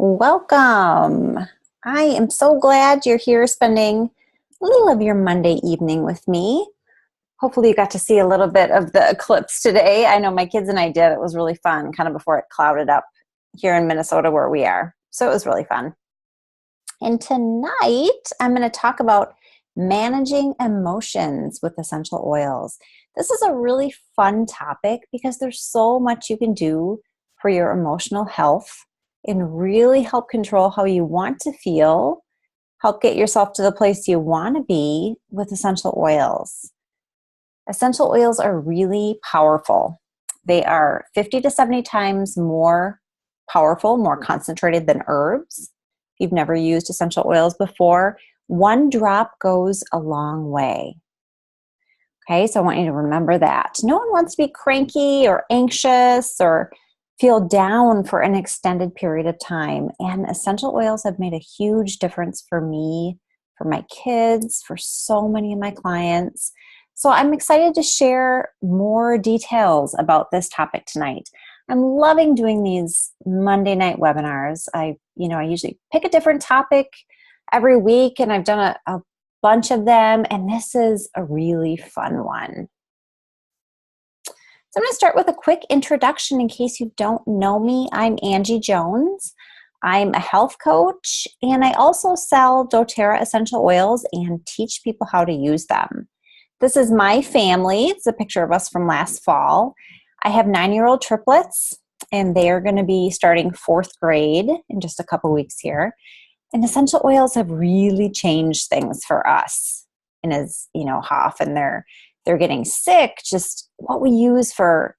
Welcome. I am so glad you're here spending a little of your Monday evening with me. Hopefully you got to see a little bit of the eclipse today. I know my kids and I did. It was really fun, kind of before it clouded up here in Minnesota where we are. So it was really fun. And tonight I'm going to talk about managing emotions with essential oils. This is a really fun topic because there's so much you can do for your emotional health and really help control how you want to feel, help get yourself to the place you want to be with essential oils. Essential oils are really powerful. They are 50 to 70 times more powerful, more concentrated than herbs. If you've never used essential oils before, one drop goes a long way. Okay, so I want you to remember that. No one wants to be cranky or anxious or feel down for an extended period of time. And essential oils have made a huge difference for me, for my kids, for so many of my clients. So I'm excited to share more details about this topic tonight. I'm loving doing these Monday night webinars. I usually pick a different topic every week, and I've done a bunch of them, and this is a really fun one. So I'm going to start with a quick introduction in case you don't know me. I'm Angie Jones. I'm a health coach, and I also sell doTERRA essential oils and teach people how to use them. This is my family. It's a picture of us from last fall. I have 9-year-old triplets, and they are going to be starting 4th grade in just a couple weeks here. And essential oils have really changed things for us. And as you know, how often they're getting sick, just what we use for,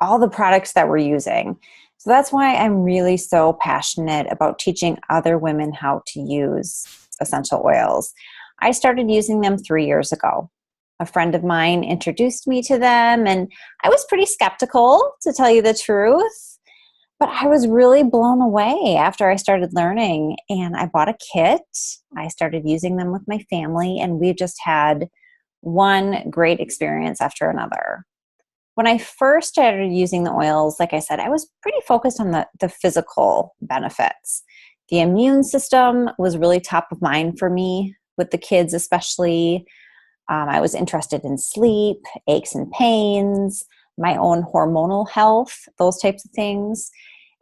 all the products that we're using. So that's why I'm really so passionate about teaching other women how to use essential oils. I started using them 3 years ago. A friend of mine introduced me to them, and I was pretty skeptical, to tell you the truth. But I was really blown away after I started learning, and I bought a kit. I started using them with my family, and we've just had one great experience after another. When I first started using the oils, like I said, I was pretty focused on the physical benefits. The immune system was really top of mind for me, with the kids especially. I was interested in sleep, aches and pains, my own hormonal health, those types of things.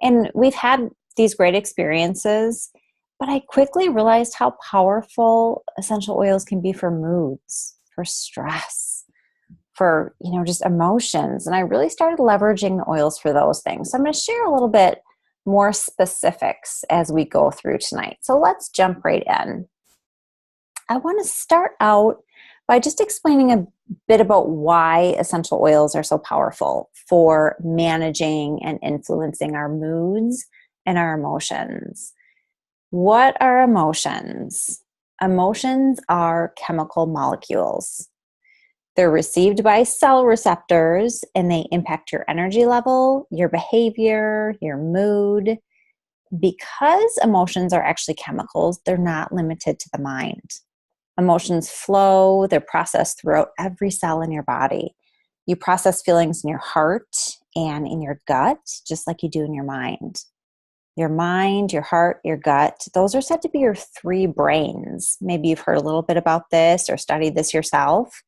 And we've had these great experiences, but I quickly realized how powerful essential oils can be for moods, for stress, for, just emotions. And I really started leveraging the oils for those things. So I'm going to share a little bit more specifics as we go through tonight. So let's jump right in. I want to start out by just explaining a bit about why essential oils are so powerful for managing and influencing our moods and our emotions. What are emotions? Emotions are chemical molecules. They're received by cell receptors, and they impact your energy level, your behavior, your mood. Because emotions are actually chemicals, they're not limited to the mind. Emotions flow, they're processed throughout every cell in your body. You process feelings in your heart and in your gut, just like you do in your mind. Your mind, your heart, your gut, those are said to be your 3 brains. Maybe you've heard a little bit about this or studied this yourself.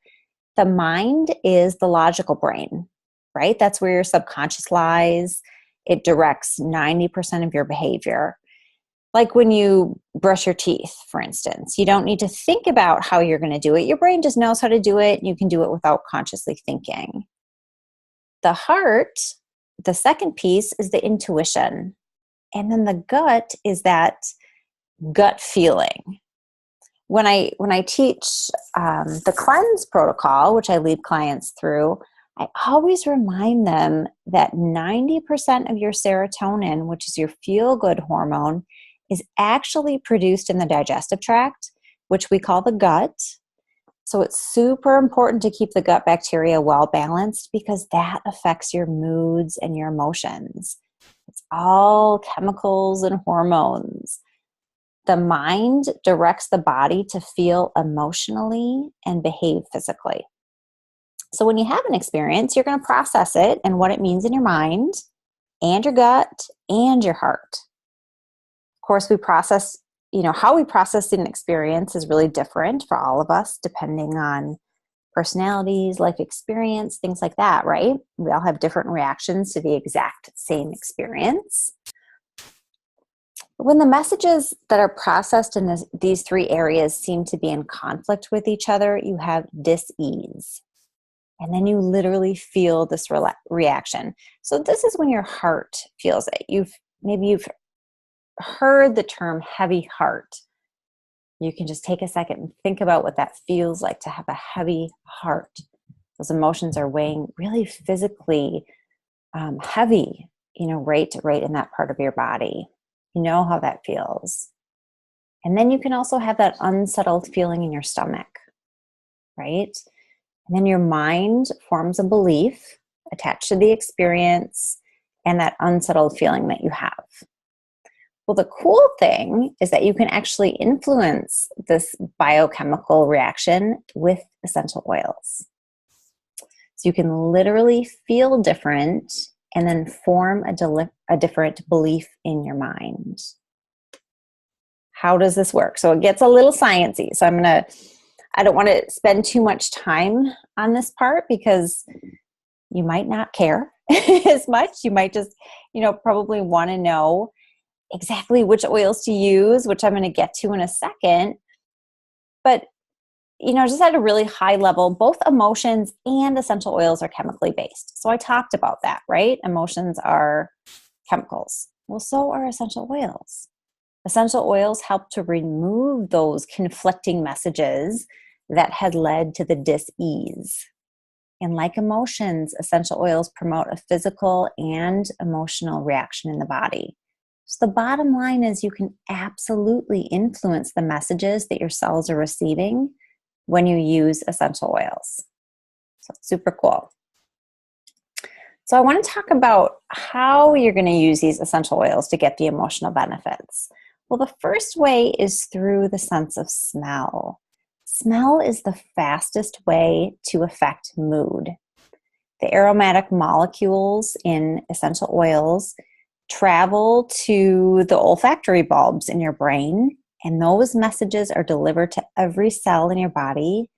The mind is the logical brain, right? That's where your subconscious lies. It directs 90% of your behavior. Like when you brush your teeth, for instance, you don't need to think about how you're going to do it. Your brain just knows how to do it. You can do it without consciously thinking. The heart, the second piece, is the intuition. And then the gut is that gut feeling. When I teach the cleanse protocol, which I lead clients through, I always remind them that 90% of your serotonin, which is your feel-good hormone, is actually produced in the digestive tract, which we call the gut. So it's super important to keep the gut bacteria well balanced because that affects your moods and your emotions. It's all chemicals and hormones. The mind directs the body to feel emotionally and behave physically. So when you have an experience, you're going to process it and what it means in your mind. and your gut and your heart. Of course, how we process an experience is really different for all of us, depending on personalities, life experience, things like that, right? We all have different reactions to the exact same experience. When the messages that are processed in these three areas seem to be in conflict with each other, you have dis-ease. And then you literally feel this reaction. So this is when your heart feels it. Maybe you've heard the term heavy heart. You can just take a second and think about what that feels like to have a heavy heart. Those emotions are weighing really physically heavy, right in that part of your body. You know how that feels. And then you can also have that unsettled feeling in your stomach, right? And then your mind forms a belief attached to the experience and that unsettled feeling that you have. Well, the cool thing is that you can actually influence this biochemical reaction with essential oils. So you can literally feel different and then form a different belief in your mind. How does this work? So it gets a little sciencey. So I don't want to spend too much time on this part because you might not care as much. You might just, probably want to know exactly which oils to use, which I'm going to get to in a second. But, just at a really high level, both emotions and essential oils are chemically based. So I talked about that, right? Emotions are chemicals. Well, so are essential oils. Essential oils help to remove those conflicting messages that had led to the dis-ease. And like emotions, essential oils promote a physical and emotional reaction in the body. So the bottom line is you can absolutely influence the messages that your cells are receiving when you use essential oils. So it's super cool. So I want to talk about how you're going to use these essential oils to get the emotional benefits. Well, the first way is through the sense of smell. Smell is the fastest way to affect mood. The aromatic molecules in essential oils travel to the olfactory bulbs in your brain, and those messages are delivered to every cell in your body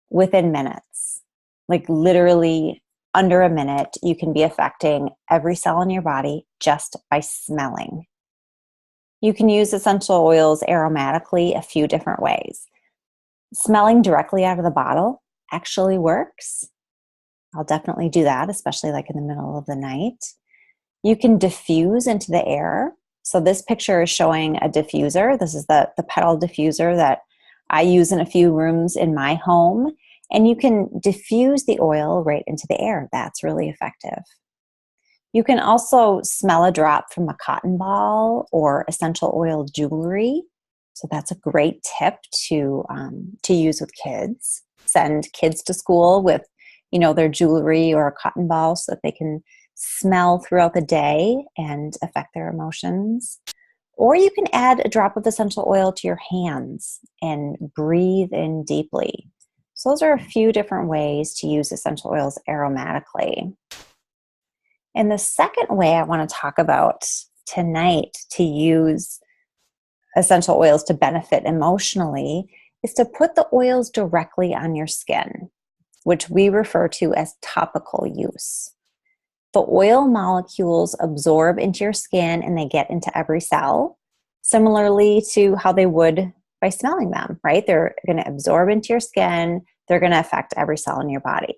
within minutes. Like literally under a minute, you can be affecting every cell in your body just by smelling. You can use essential oils aromatically a few different ways. Smelling directly out of the bottle actually works. I'll definitely do that, especially like in the middle of the night. You can diffuse into the air. So this picture is showing a diffuser. This is the petal diffuser that I use in a few rooms in my home. And you can diffuse the oil right into the air. That's really effective. You can also smell a drop from a cotton ball or essential oil jewelry. So that's a great tip to use with kids. Send kids to school with, their jewelry or a cotton ball so that they can smell throughout the day and affect their emotions. Or you can add a drop of essential oil to your hands and breathe in deeply. So those are a few different ways to use essential oils aromatically. And the second way I want to talk about tonight to use essential oils to benefit emotionally is to put the oils directly on your skin, which we refer to as topical use. The oil molecules absorb into your skin and they get into every cell, similarly to how they would by smelling them, right? They're going to absorb into your skin. They're going to affect every cell in your body.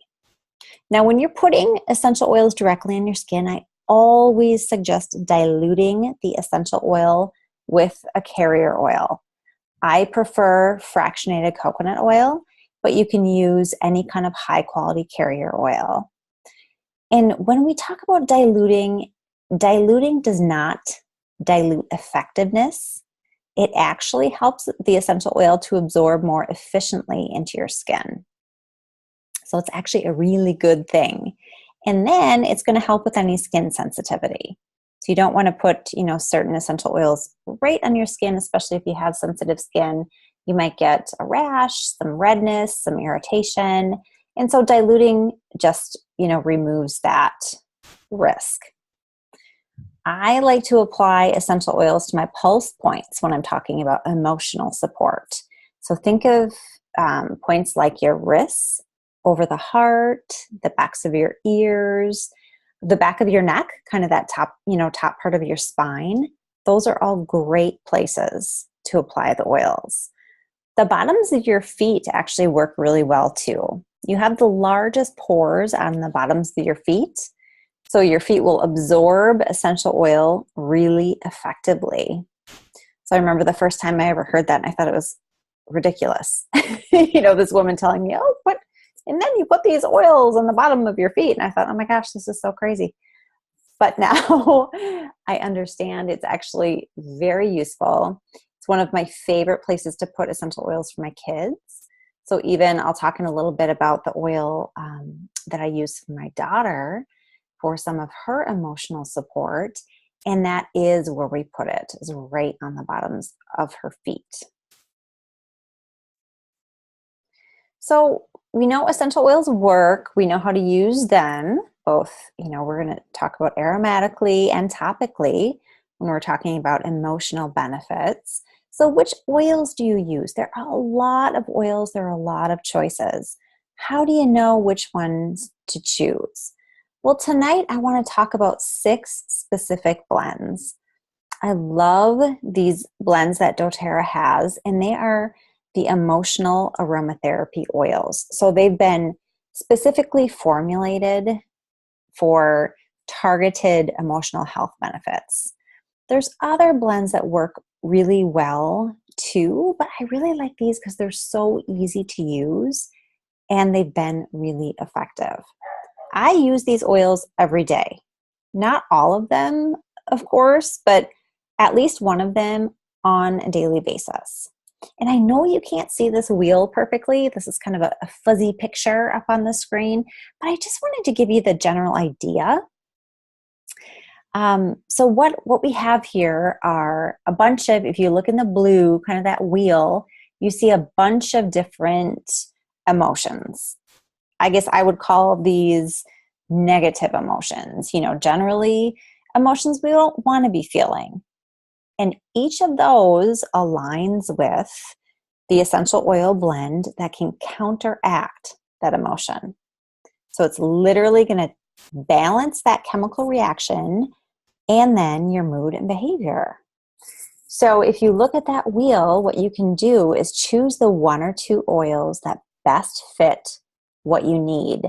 Now, when you're putting essential oils directly on your skin, I always suggest diluting the essential oil with a carrier oil. I prefer fractionated coconut oil, but you can use any kind of high quality carrier oil. And when we talk about diluting does not dilute effectiveness. It actually helps the essential oil to absorb more efficiently into your skin. So it's actually a really good thing. And then it's going to help with any skin sensitivity. So you don't want to put, certain essential oils right on your skin, especially if you have sensitive skin. You might get a rash, some redness, some irritation. And so diluting just, removes that risk. I like to apply essential oils to my pulse points when I'm talking about emotional support. So think of points like your wrists, over the heart, the backs of your ears, the back of your neck, kind of that top, top part of your spine. Those are all great places to apply the oils. The bottoms of your feet actually work really well too. You have the largest pores on the bottoms of your feet, so your feet will absorb essential oil really effectively. So I remember the first time I ever heard that, and I thought it was ridiculous. This woman telling me, oh, and then you put these oils on the bottom of your feet. And I thought, oh my gosh, this is so crazy. But now I understand it's actually very useful. It's one of my favorite places to put essential oils for my kids. So even I'll talk in a little bit about the oil that I use for my daughter for some of her emotional support. And that is where we put it, is right on the bottoms of her feet. So we know essential oils work. We know how to use them. Both, we're going to talk about aromatically and topically when we're talking about emotional benefits. So which oils do you use? There are a lot of oils. There are a lot of choices. How do you know which ones to choose? Well, tonight I want to talk about 6 specific blends. I love these blends that doTERRA has, and they are the Emotional Aromatherapy oils. So they've been specifically formulated for targeted emotional health benefits. There's other blends that work really well too, but I really like these because they're so easy to use and they've been really effective. I use these oils every day. Not all of them, of course, but at least one of them on a daily basis. And I know you can't see this wheel perfectly. This is kind of a fuzzy picture up on the screen, but I just wanted to give you the general idea. So what we have here are a bunch of, if you look in the blue, kind of that wheel, you see a bunch of different emotions. I guess I would call these negative emotions. Generally emotions we don't want to be feeling. And each of those aligns with the essential oil blend that can counteract that emotion. So it's literally going to balance that chemical reaction and then your mood and behavior. So if you look at that wheel, what you can do is choose the 1 or 2 oils that best fit what you need.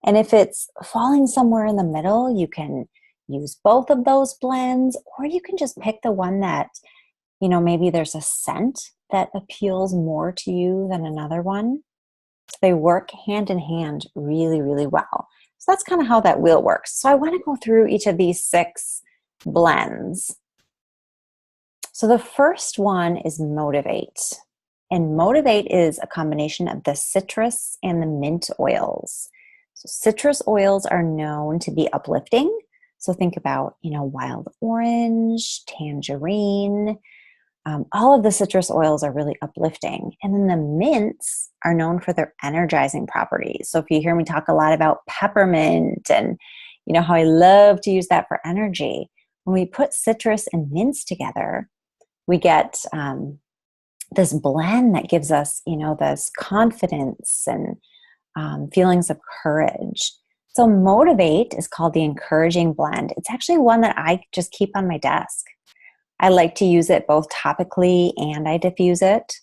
And if it's falling somewhere in the middle, you can use both of those blends, or you can just pick the one that, maybe there's a scent that appeals more to you than another one. They work hand in hand really, really well. So that's kind of how that wheel works. So I want to go through each of these 6 blends. So the first one is Motivate. And Motivate is a combination of the citrus and the mint oils. So citrus oils are known to be uplifting. So think about, wild orange, tangerine. All of the citrus oils are really uplifting. And then the mints are known for their energizing properties. So if you hear me talk a lot about peppermint and how I love to use that for energy, when we put citrus and mints together, we get this blend that gives us, this confidence and feelings of courage. So Motivate is called the encouraging blend. It's actually one that I just keep on my desk. I like to use it both topically and I diffuse it.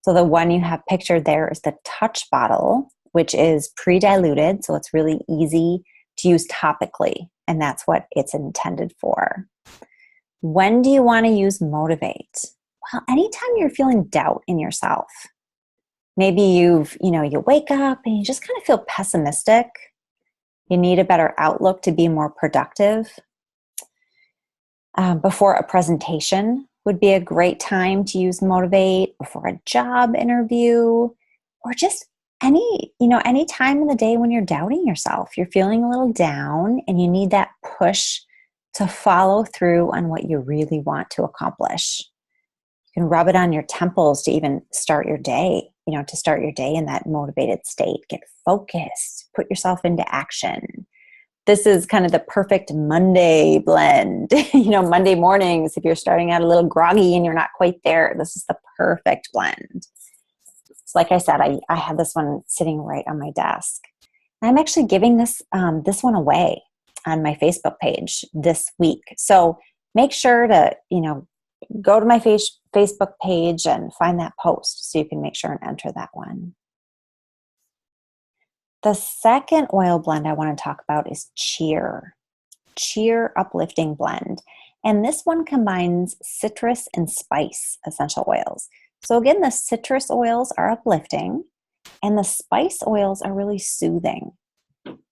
So the one you have pictured there is the touch bottle, which is pre-diluted. So it's really easy to use topically. And that's what it's intended for. When do you want to use Motivate? Well, anytime you're feeling doubt in yourself. Maybe you wake up and you just kind of feel pessimistic. You need a better outlook to be more productive. Before a presentation would be a great time to use Motivate, before a job interview, or just any time in the day when you're doubting yourself. You're feeling a little down and you need that push to follow through on what you really want to accomplish. You can rub it on your temples to even start your day, to start your day in that motivated state. Get focused, put yourself into action. This is kind of the perfect Monday blend. Monday mornings, if you're starting out a little groggy and you're not quite there, this is the perfect blend. So like I said, I have this one sitting right on my desk. I'm actually giving this one away on my Facebook page this week. So make sure to, go to my Facebook page and find that post so you can make sure and enter that one. The second oil blend I want to talk about is Cheer Uplifting Blend. And this one combines citrus and spice essential oils. So again, the citrus oils are uplifting and the spice oils are really soothing.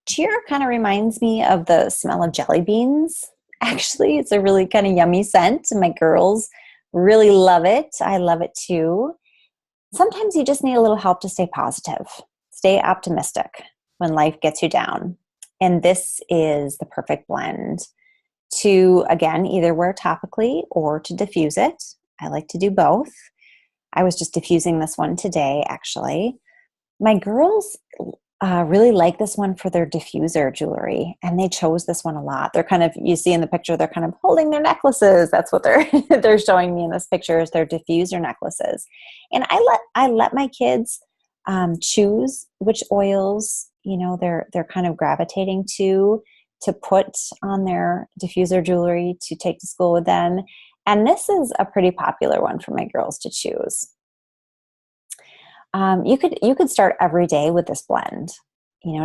Cheer kind of reminds me of the smell of jelly beans. Actually, it's a really kind of yummy scent. My girls really love it. I love it too. Sometimes you just need a little help to stay positive, stay optimistic when life gets you down. And this is the perfect blend to, again, either wear topically or to diffuse it. I like to do both. I was just diffusing this one today, actually. My girls really like this one for their diffuser jewelry, and they chose this one a lot. They're kind of, you see in the picture, they're kind of holding their necklaces. That's what they're showing me in this picture is their diffuser necklaces. And I let my kids choose which oils they're kind of gravitating to put on their diffuser jewelry to take to school with them. And this is a pretty popular one for my girls to choose. You could start every day with this blend,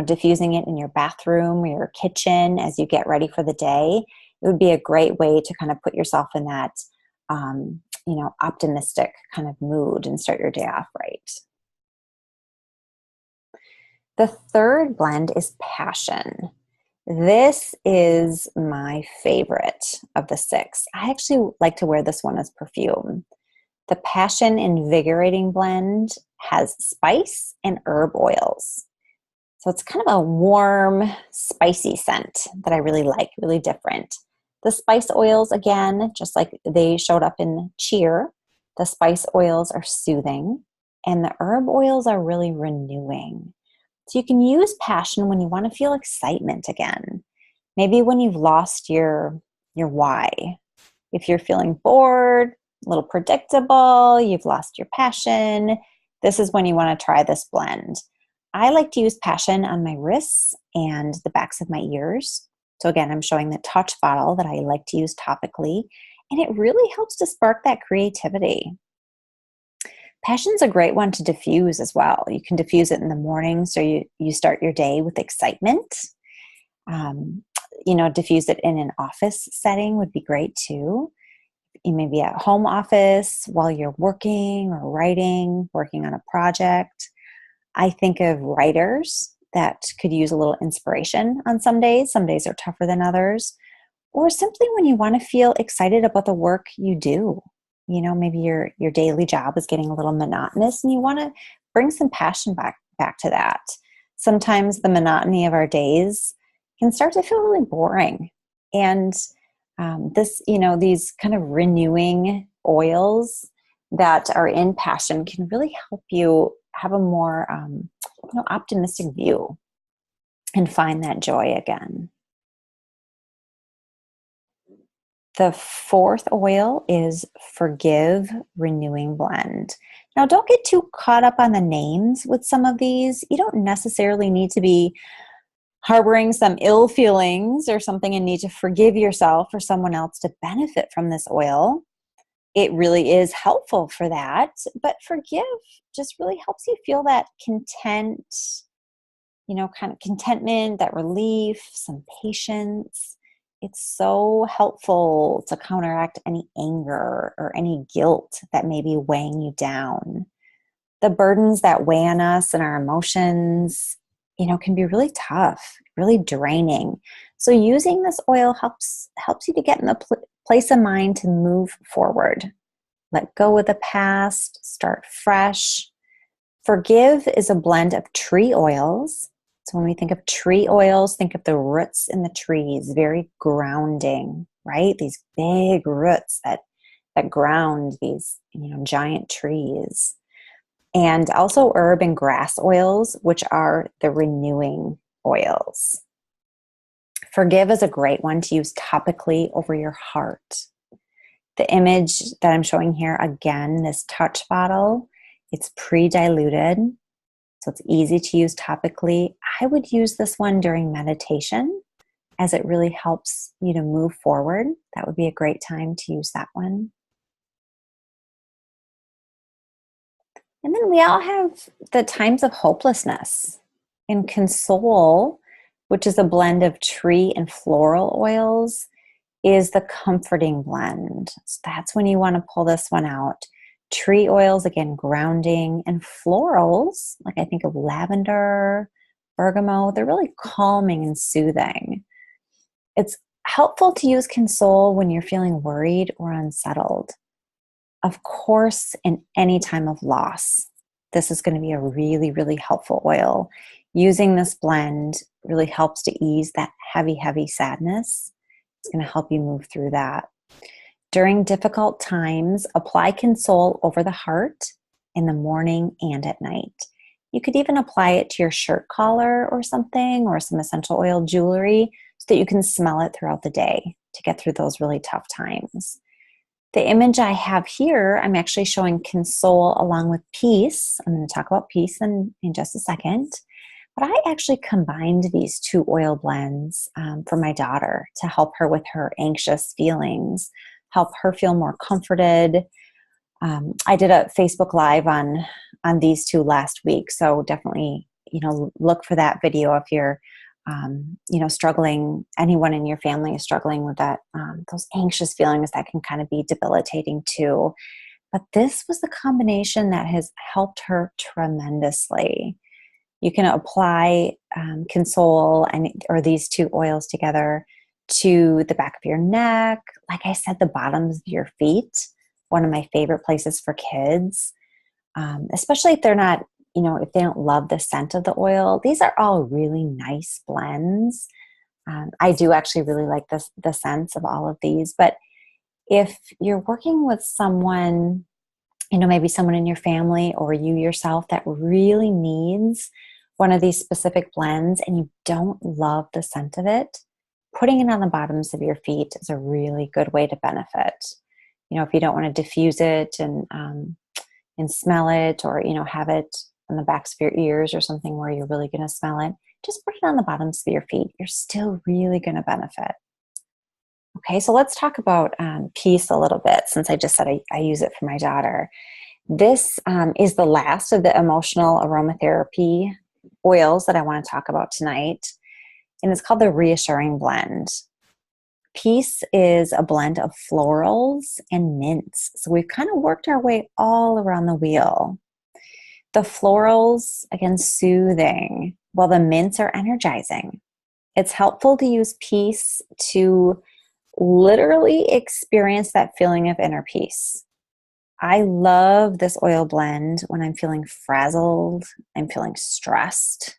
diffusing it in your bathroom or your kitchen as you get ready for the day. It would be a great way to kind of put yourself in that, optimistic kind of mood and start your day off right. The third blend is Passion. This is my favorite of the 6. I actually like to wear this one as perfume. The Passion Invigorating Blend has spice and herb oils. So it's kind of a warm, spicy scent that I really like, really different. The spice oils, again, just like they showed up in Cheer, the spice oils are soothing and the herb oils are really renewing. So you can use Passion when you want to feel excitement again. Maybe when you've lost your why. If you're feeling bored, a little predictable, you've lost your passion, this is when you want to try this blend. I like to use Passion on my wrists and the backs of my ears. So again, I'm showing the touch bottle that I like to use topically, and it really helps to spark that creativity. Passion's a great one to diffuse as well. You can diffuse it in the morning so you start your day with excitement. Diffuse it in an office setting would be great too. You may be at home office while you're working or writing, working on a project. I think of writers that could use a little inspiration on some days. Some days are tougher than others. Or simply when you want to feel excited about the work you do. Maybe your daily job is getting a little monotonous and you want to bring some passion back to that. Sometimes the monotony of our days can start to feel really boring. And these kind of renewing oils that are in Passion can really help you have a more optimistic view and find that joy again. The fourth oil is Forgive Renewing Blend. Now, don't get too caught up on the names with some of these. You don't necessarily need to be harboring some ill feelings or something and need to forgive yourself or someone else to benefit from this oil. It really is helpful for that, but forgive just really helps you feel that content, kind of contentment, that relief, some patience. It's so helpful to counteract any anger or any guilt that may be weighing you down. The burdens that weigh on us and our emotions, can be really tough, really draining. So using this oil helps you to get in the place of mind to move forward. Let go of the past, start fresh. Forgive is a blend of tree oils. So when we think of tree oils, think of the roots in the trees, very grounding, right? These big roots that ground these, giant trees. And also herb and grass oils, which are the renewing oils. Forgive is a great one to use topically over your heart. The image that I'm showing here, again, this touch bottle, it's pre-diluted, so it's easy to use topically. I would use this one during meditation as it really helps you to move forward. That would be a great time to use that one. And then we all have the times of hopelessness. And Console, which is a blend of tree and floral oils, is the comforting blend. So that's when you want to pull this one out. Tree oils, again, grounding, and florals, like I think of lavender, bergamot, they're really calming and soothing. It's helpful to use Console when you're feeling worried or unsettled. Of course, in any time of loss, this is going to be a really, really helpful oil. Using this blend really helps to ease that heavy, heavy sadness. It's going to help you move through that. During difficult times, apply Console over the heart in the morning and at night. You could even apply it to your shirt collar or something, or some essential oil jewelry, so that you can smell it throughout the day to get through those really tough times. The image I have here, I'm actually showing Console along with Peace. I'm going to talk about Peace in just a second. But I actually combined these two oil blends for my daughter to help her with her anxious feelings, help her feel more comforted. I did a Facebook Live on these two last week, so definitely look for that video if you're struggling. Anyone in your family is struggling with that, those anxious feelings that can kind of be debilitating too. But this was the combination that has helped her tremendously. You can apply Console or these two oils together to the back of your neck. Like I said, the bottoms of your feet, one of my favorite places for kids, especially if they're not, if they don't love the scent of the oil. These are all really nice blends. I do actually really like the scents of all of these. But if you're working with someone, maybe someone in your family or you yourself that really needs one of these specific blends and you don't love the scent of it, putting it on the bottoms of your feet is a really good way to benefit. If you don't want to diffuse it and smell it, or have it on the backs of your ears or something where you're really going to smell it, just put it on the bottoms of your feet. You're still really going to benefit. Okay, so let's talk about Peace a little bit, since I just said I use it for my daughter. This is the last of the emotional aromatherapy oils that I want to talk about tonight, and it's called the Reassuring Blend. Peace is a blend of florals and mints, so we've kind of worked our way all around the wheel. The florals, again, soothing, while the mints are energizing. It's helpful to use Peace to literally experience that feeling of inner peace. I love this oil blend when I'm feeling frazzled, I'm feeling stressed.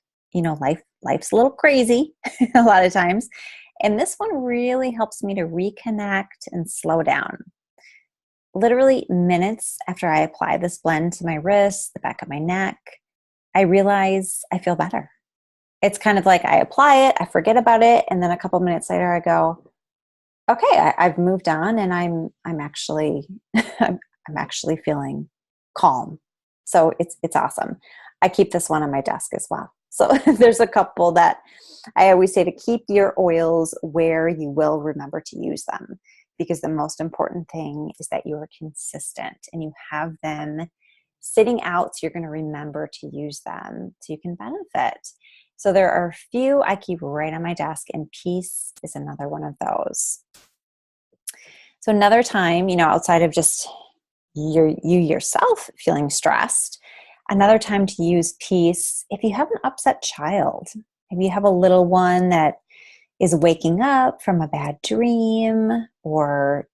Life's a little crazy a lot of times. And this one really helps me to reconnect and slow down. Literally minutes after I apply this blend to my wrists, the back of my neck, I realize I feel better. It's kind of like I apply it, I forget about it, and then a couple minutes later I go, okay, I've moved on, and I'm actually I'm actually feeling calm. So it's awesome. I keep this one on my desk as well. So there's a couple that I always say to keep your oils where you will remember to use them, because the most important thing is that you are consistent and you have them sitting out, so you're going to remember to use them so you can benefit. So there are a few I keep right on my desk, and Peace is another one of those. So another time, outside of just you yourself feeling stressed, another time to use Peace if you have an upset child. If you have a little one that is waking up from a bad dream, or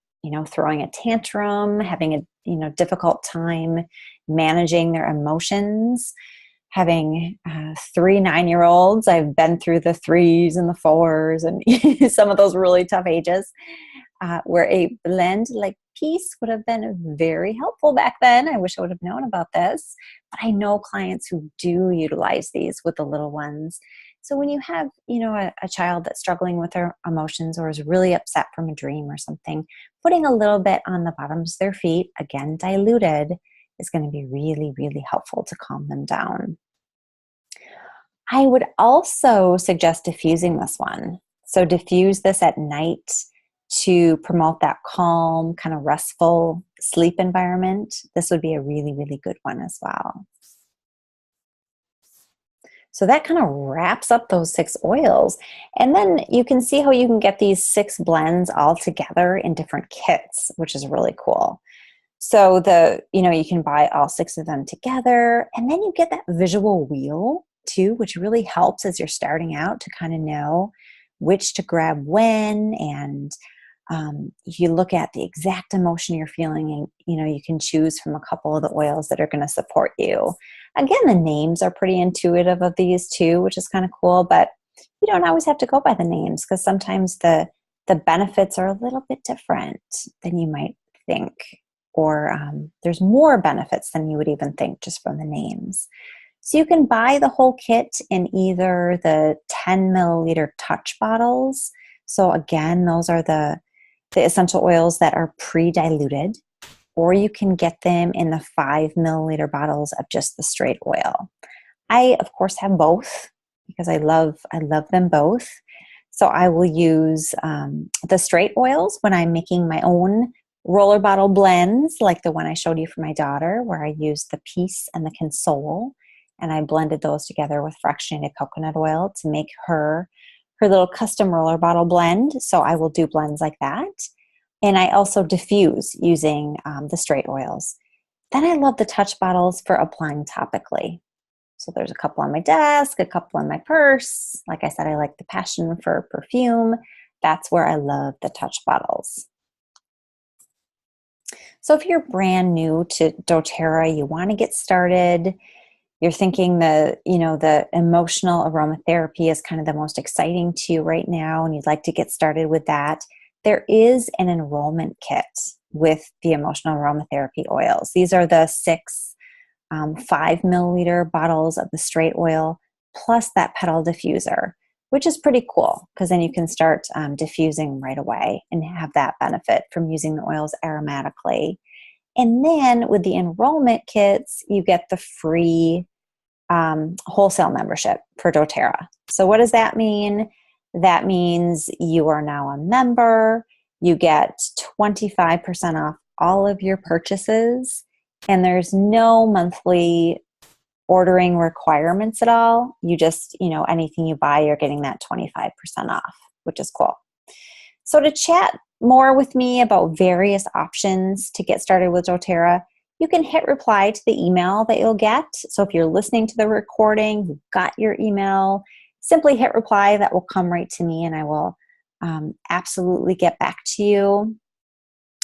throwing a tantrum, having a difficult time managing their emotions, having 3 9-year-olds. I've been through the 3s and the 4s and some of those really tough ages, where a blend like Peace would have been very helpful back then. I wish I would have known about this, but I know clients who do utilize these with the little ones. So when you have, a child that's struggling with their emotions or is really upset from a dream or something, putting a little bit on the bottoms of their feet, again diluted, is going to be really, really helpful to calm them down. I would also suggest diffusing this one. So diffuse this at night to promote that calm, kind of restful sleep environment. This would be a really, really good one as well. So that kind of wraps up those 6 oils. And then you can see how you can get these 6 blends all together in different kits, which is really cool. So you can buy all 6 of them together, and then you get that visual wheel too, which really helps as you're starting out to kind of know which to grab when. And you look at the exact emotion you're feeling, and you can choose from a couple of the oils that are going to support you. Again, the names are pretty intuitive of these too, which is kind of cool, but you don't always have to go by the names, because sometimes the benefits are a little bit different than you might think, or there's more benefits than you would even think just from the names. So you can buy the whole kit in either the 10 milliliter touch bottles. So again, those are the essential oils that are pre-diluted, or you can get them in the 5 milliliter bottles of just the straight oil. I, of course, have both because I love them both. So I will use the straight oils when I'm making my own roller bottle blends, like the one I showed you for my daughter, where I used the Peace and the Console, and I blended those together with fractionated coconut oil to make her little custom roller bottle blend. So I will do blends like that. And I also diffuse using the straight oils. Then I love the touch bottles for applying topically. So there's a couple on my desk, a couple in my purse. Like I said, I like the passion for perfume. That's where I love the touch bottles. So if you're brand new to doTERRA, you want to get started, you're thinking the emotional aromatherapy is kind of the most exciting to you right now, and you'd like to get started with that, there is an enrollment kit with the emotional aromatherapy oils. These are the 6 5 milliliter bottles of the straight oil plus that petal diffuser, which is pretty cool because then you can start diffusing right away and have that benefit from using the oils aromatically. And then with the enrollment kits, you get the free wholesale membership for doTERRA. So what does that mean? That means you are now a member. You get 25% off all of your purchases, and there's no monthly ordering requirements at all. You just, anything you buy, you're getting that 25% off, which is cool. So to chat more with me about various options to get started with doTERRA, you can hit reply to the email that you'll get. So if you're listening to the recording, you've got your email, simply hit reply. That will come right to me, and I will absolutely get back to you.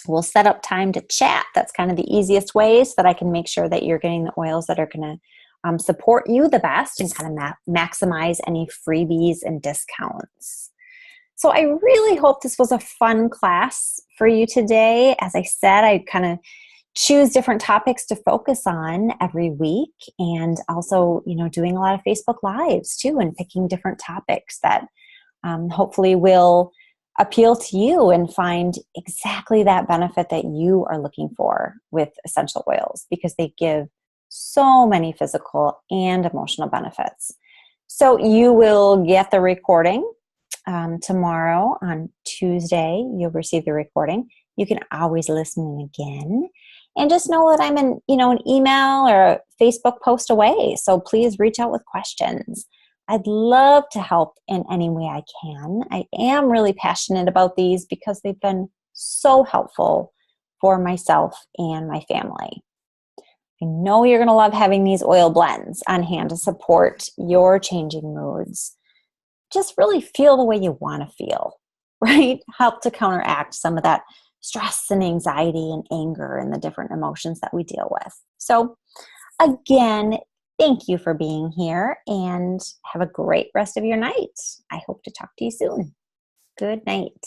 We'll set up time to chat. That's kind of the easiest way, so that I can make sure that you're getting the oils that are going to support you the best and kind of maximize any freebies and discounts. So I really hope this was a fun class for you today. As I said, I kind of choose different topics to focus on every week, and also, doing a lot of Facebook Lives too, and picking different topics that hopefully will appeal to you and find exactly that benefit that you are looking for with essential oils, because they give so many physical and emotional benefits. So you will get the recording tomorrow on Tuesday. You'll receive the recording. You can always listen in again, and just know that I'm an email or a Facebook post away. So please reach out with questions. I'd love to help in any way I can. I am really passionate about these because they've been so helpful for myself and my family. I know you're going to love having these oil blends on hand to support your changing moods. Just really feel the way you want to feel, right? Help to counteract some of that stress and anxiety and anger and the different emotions that we deal with. So again, thank you for being here, and have a great rest of your night. I hope to talk to you soon. Good night.